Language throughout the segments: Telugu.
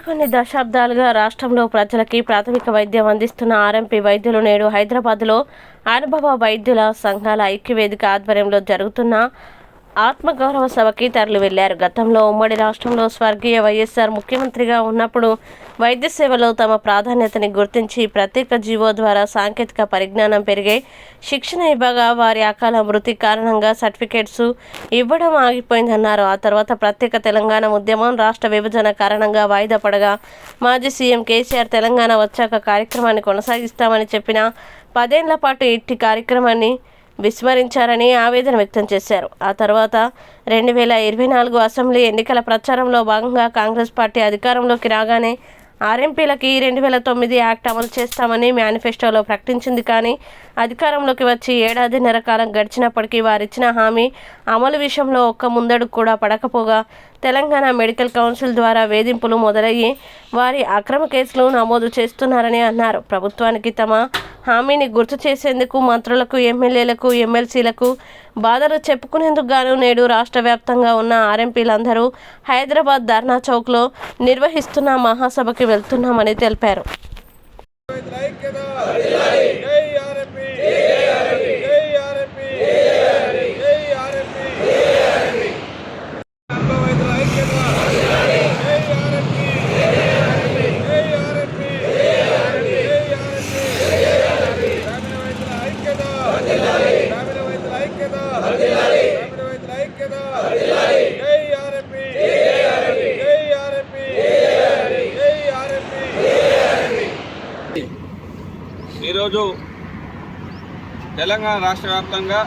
కొన్ని దశాబ్దాలుగా రాష్ట్రంలో ప్రజలకి ప్రాథమిక వైద్యం అందిస్తున్న ఆర్ఎంపీ వైద్యులు నేడు హైదరాబాద్లో అనుభవ వైద్యుల సంఘాల ఐక్యవేదిక ఆధ్వర్యంలో జరుగుతున్న ఆత్మగౌరవ సభకి తరలి వెళ్లారు. గతంలో ఉమ్మడి రాష్ట్రంలో స్వర్గీయ వైఎస్ఆర్ ముఖ్యమంత్రిగా ఉన్నప్పుడు వైద్య సేవలో తమ ప్రాధాన్యతని గుర్తించి ప్రత్యేక జీవో ద్వారా సాంకేతిక పరిజ్ఞానం పెరిగే శిక్షణ ఇవ్వగా వారి అకాల మృతి కారణంగా సర్టిఫికేట్స్ ఇవ్వడం ఆగిపోయిందన్నారు. ఆ తర్వాత ప్రత్యేక తెలంగాణ ఉద్యమం, రాష్ట్ర విభజన కారణంగా వాయిదా పడగా మాజీ సీఎం కేసీఆర్ తెలంగాణ వచ్చాక కార్యక్రమాన్ని కొనసాగిస్తామని చెప్పిన 10 ఏళ్ల పాటు ఇట్టి కార్యక్రమాన్ని విస్మరించారని ఆవేదన వ్యక్తం చేశారు. ఆ తర్వాత 2024 అసెంబ్లీ ఎన్నికల ప్రచారంలో భాగంగా కాంగ్రెస్ పార్టీ అధికారంలోకి రాగానే ఆర్ఎంపీలకి 2009 యాక్ట్ అమలు చేస్తామని మేనిఫెస్టోలో ప్రకటించింది. కానీ అధికారంలోకి వచ్చి ఏడాదిన్నర కాలం గడిచినప్పటికీ వారిచ్చిన హామీ అమలు విషయంలో ఒక్క ముందడుగు కూడా పడకపోగా తెలంగాణ మెడికల్ కౌన్సిల్ ద్వారా వేధింపులు మొదలయ్యి వారి అక్రమ కేసులు నమోదు చేస్తున్నారని అన్నారు. ప్రభుత్వానికి తమ హామీని గుర్తు చేసేందుకు మంత్రులకు, ఎమ్మెల్యేలకు, ఎమ్మెల్సీలకు బాధలు చెప్పుకునేందుకు గాను నేడు రాష్ట్ర వ్యాప్తంగా ఉన్న ఆర్ఎంపీలందరూ హైదరాబాద్ ధర్నా చౌక్లో నిర్వహిస్తున్న మహాసభకి వెళ్తున్నామని తెలిపారు. ఈరోజు తెలంగాణ రాష్ట్ర వ్యాప్తంగా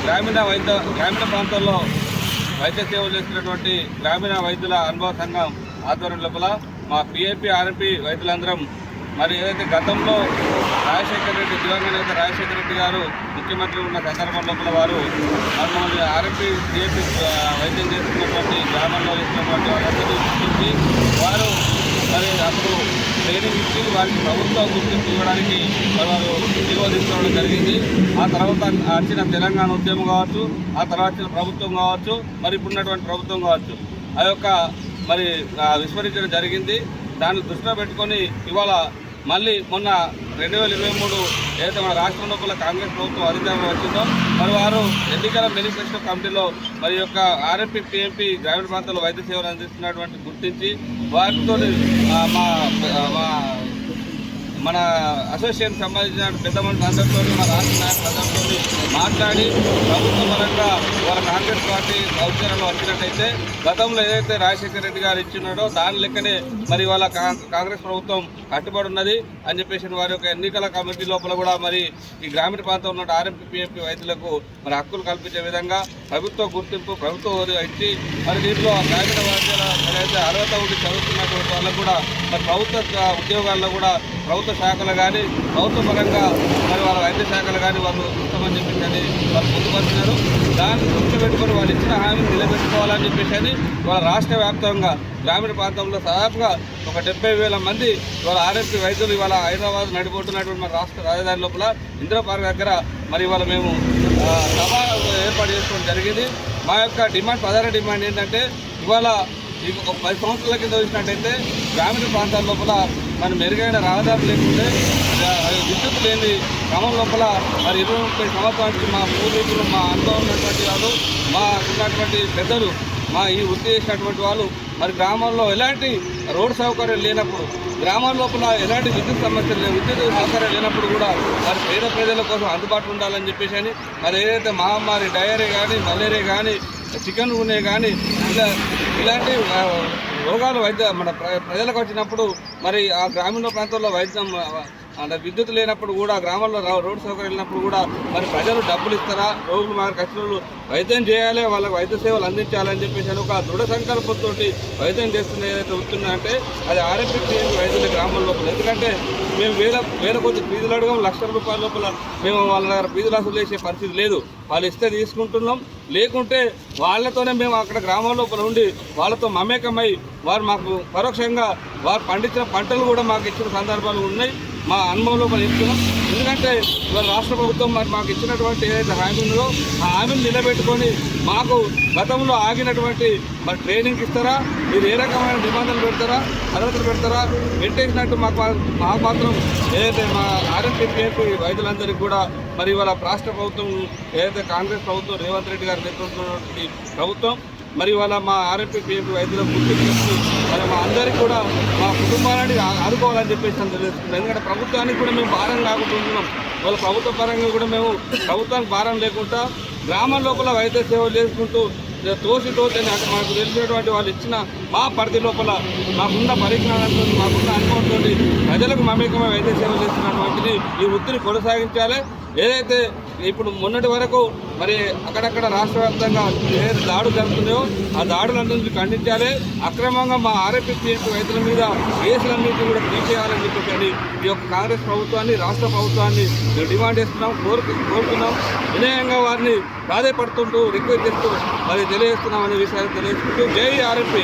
గ్రామీణ ప్రాంతాల్లో వైద్య సేవలు చేస్తున్నటువంటి గ్రామీణ వైద్యుల అనుభవ సంఘం ఆధ్వర్యం లోపల మా పిఏపీ ఆర్ఎంపీ వైద్యులందరం మరి ఏదైతే గతంలో దివంగత నేత రాజశేఖర రెడ్డి గారు ముఖ్యమంత్రి ఉన్న సందర్భం లోపల వారు మమ్మల్ని ఆర్ఎంపీ పిఏపీ వైద్యం చేస్తున్నటువంటి గ్రామంలో చేస్తున్నటువంటి వాళ్ళందరినీ గుర్తించి వారు మరి అప్పుడు ట్రైనింగ్ ఇచ్చి వారికి ప్రభుత్వ గుర్తింపు ఇవ్వడానికి వారు తీసుకోవడం జరిగింది. ఆ తర్వాత వచ్చిన తెలంగాణ ఉద్యమం కావచ్చు, ఆ తర్వాత వచ్చిన ప్రభుత్వం కావచ్చు, మరి ఇప్పుడున్నటువంటి ప్రభుత్వం కావచ్చు, ఆ యొక్క మరి విస్మరించడం జరిగింది. దాన్ని దృష్టిలో పెట్టుకొని ఇవాళ మళ్ళీ మొన్న 2023 ఏదైతే మన రాష్ట్రం లోపల కాంగ్రెస్ ప్రభుత్వం అధికారంలో వచ్చిందో మరి వారు ఎన్నికల మేనిఫెస్టో కమిటీలో మరి యొక్క ఆర్ఎంపీ పిఎంపీ గ్రామీణ ప్రాంతాల్లో వైద్య సేవలు అందిస్తున్నటువంటి గుర్తించి వారితో మన అసోసియేషన్ సంబంధించిన పెద్ద మనుషులు అందరితో మన రాష్ట్ర నాయకులందరితో మాట్లాడి ప్రభుత్వ పరంగా వాళ్ళ కాంగ్రెస్ పార్టీ అధికారంలో వచ్చినట్టయితే గతంలో ఏదైతే రాజశేఖర రెడ్డి గారు ఇచ్చినాడో దాని లెక్కనే మరి వాళ్ళ కాంగ్రెస్ ప్రభుత్వం కట్టుబడి ఉన్నది అని చెప్పేసి వారి యొక్క ఎన్నికల కమిటీ లోపల కూడా మరి ఈ గ్రామీణ ప్రాంతంలో ఉన్న ఆర్ఎంపీ పిఎంపీ వైద్యులకు మరి హక్కులు కల్పించే విధంగా ప్రభుత్వ గుర్తింపు ప్రభుత్వ హోదా ఇచ్చి మరి దీంట్లో గ్రామీణ వైద్యుల ఏదైతే అర్హత ఉండి చదువుతున్నటువంటి వాళ్ళకు కూడా మరి ప్రభుత్వ ఉద్యోగాల్లో కూడా ప్రభుత్వ శాఖలు కానీ ప్రభుత్వ పరంగా మరి వాళ్ళ వైద్య శాఖలు కానీ వాళ్ళు ఇస్తామని చెప్పేసి వాళ్ళు పొందుపరుస్తున్నారు. దాన్ని దృష్టి పెట్టుకొని వాళ్ళు ఇచ్చిన హామీని నిలబెట్టుకోవాలని చెప్పేసి వాళ్ళ రాష్ట్ర వ్యాప్తంగా గ్రామీణ ప్రాంతంలో దాదాపుగా ఒక 70,000 మంది వాళ్ళ ఆర్ఎంపీ వైద్యులు ఇవాళ హైదరాబాద్ నడిపోతున్నటువంటి మన రాష్ట్ర రాజధాని లోపల ఇందిరా పార్క్ దగ్గర మరి ఇవాళ మేము సభ ఏర్పాటు చేసుకోవడం జరిగింది. మా యొక్క ప్రధాన డిమాండ్ ఏంటంటే ఇవాళ ఒక 10 సంవత్సరాల కింద చూసినట్టయితే గ్రామీణ ప్రాంతాల లోపల మరి మెరుగైన రహదారులు లేకుంటే విద్యుత్ లేని క్రమం లోపల మరి 20-30 సంవత్సరాల నుంచి మా పూర్వీకులు, మా అనుభవం ఉన్నటువంటి వాళ్ళు, మా ఉన్నటువంటి పెద్దలు, మా ఈ వృత్తి చేసినటువంటి వాళ్ళు మరి గ్రామాల్లో ఎలాంటి రోడ్ సౌకర్యం లేనప్పుడు, గ్రామాల లోపల ఎలాంటి విద్యుత్ సమస్యలు లేవు, విద్యుత్ సౌకర్యం లేనప్పుడు కూడా మరి పేద ప్రజల కోసం అందుబాటులో ఉండాలని చెప్పేసి మరి ఏదైతే మహమ్మారి డయేరియా కానీ, మలేరియా కానీ, చికెన్ గున్యా కానీ ఇలాంటి రోగాలు మన ప్రజలకు వచ్చినప్పుడు మరి ఆ గ్రామీణ ప్రాంతాల్లో వైద్యం విద్యుత్ లేనప్పుడు కూడా గ్రామాల్లో రోడ్డు సౌకర్యం లేనప్పుడు కూడా మరి ప్రజలు డబ్బులు ఇస్తారా, రోగులు మాకు ఖర్చులు వైద్యం చేయాలి, వాళ్ళకి వైద్య సేవలు అందించాలని చెప్పేసి ఒక దృఢ సంకల్పంతో వైద్యం చేస్తున్న ఏదైతే వస్తుందంటే అది ఆర్ఎంపీ పిఎంపీ వైద్యుల గ్రామాల లోపల. ఎందుకంటే మేము వేల కొద్ది ఫీజులు అడగం, లక్షల రూపాయల లోపల మేము వాళ్ళ దగ్గర ఫీజులు వసూలు చేసే పరిస్థితి లేదు. వాళ్ళు ఇస్తే తీసుకుంటున్నాం, లేకుంటే వాళ్ళతోనే మేము అక్కడ గ్రామాల లోపల ఉండి వాళ్ళతో మమేకమై వారు మాకు పరోక్షంగా వారు పండించిన పంటలు కూడా మాకు ఇచ్చిన సందర్భాలు ఉన్నాయి. మా అనుభవంలో మనం చెప్తున్నాం. ఎందుకంటే ఇవాళ రాష్ట్ర ప్రభుత్వం మరి మాకు ఇచ్చినటువంటి ఏదైతే హామీ ఉందో ఆ హామీని నిలబెట్టుకొని మాకు గతంలో ఆగినటువంటి మరి ట్రైనింగ్ ఇస్తారా, మీరు ఏ రకమైన నిబంధనలు పెడతారా, అర్హతలు పెడతారా, పెట్టేసినట్టు మాకు మాత్రం ఏదైతే మా ఆర్ఎంపీ వైద్యులందరికీ కూడా మరి ఇవాళ రాష్ట్ర ప్రభుత్వం ఏదైతే కాంగ్రెస్ ప్రభుత్వం రేవంత్ రెడ్డి గారు నేతృత్వంలోని ప్రభుత్వం మరి ఇవాళ మా ఆర్ఎంపీ వైద్యులకు గుర్తించి మరి మా అందరికీ కూడా మా కుటుంబాలని ఆదుకోవాలని చెప్పేసి అని తెలుస్తుంది. ఎందుకంటే ప్రభుత్వానికి కూడా మేము భారం కాకుంటున్నాం. వాళ్ళ ప్రభుత్వ పరంగా కూడా మేము ప్రభుత్వానికి భారం లేకుండా గ్రామం లోపల వైద్య సేవలు చేసుకుంటూ తోసి మాకు తెలిసినటువంటి వాళ్ళు ఇచ్చిన మా పరిధి లోపల మాకున్న పరిజ్ఞానంతో మాకున్న అనుభవంతో ప్రజలకు మమేకమై వైద్య సేవలు చేస్తున్నటువంటిది ఈ వృత్తిని కొనసాగించాలి. ఏదైతే ఇప్పుడు మొన్నటి వరకు మరి అక్కడక్కడ రాష్ట్ర వ్యాప్తంగా ఏదైతే దాడులు జరుగుతున్నాయో ఆ దాడులన్నింటినీ ఖండించాలి. అక్రమంగా మా ఆర్ఎంపీ వైద్యుల మీద కేసులన్నింటినీ కూడా తీసేయాలని చెప్పి ఈ యొక్క కాంగ్రెస్ ప్రభుత్వాన్ని రాష్ట్ర ప్రభుత్వాన్ని డిమాండ్ చేస్తున్నాం, కోరుతున్నాం. వినయంగా వారిని ప్రాధాయపడుతుంటూ రిక్వెస్ట్ చేస్తూ మరి తెలియజేస్తున్నాం అనే విషయాన్ని తెలియజేస్తూ జై ఆర్ఎంపీ.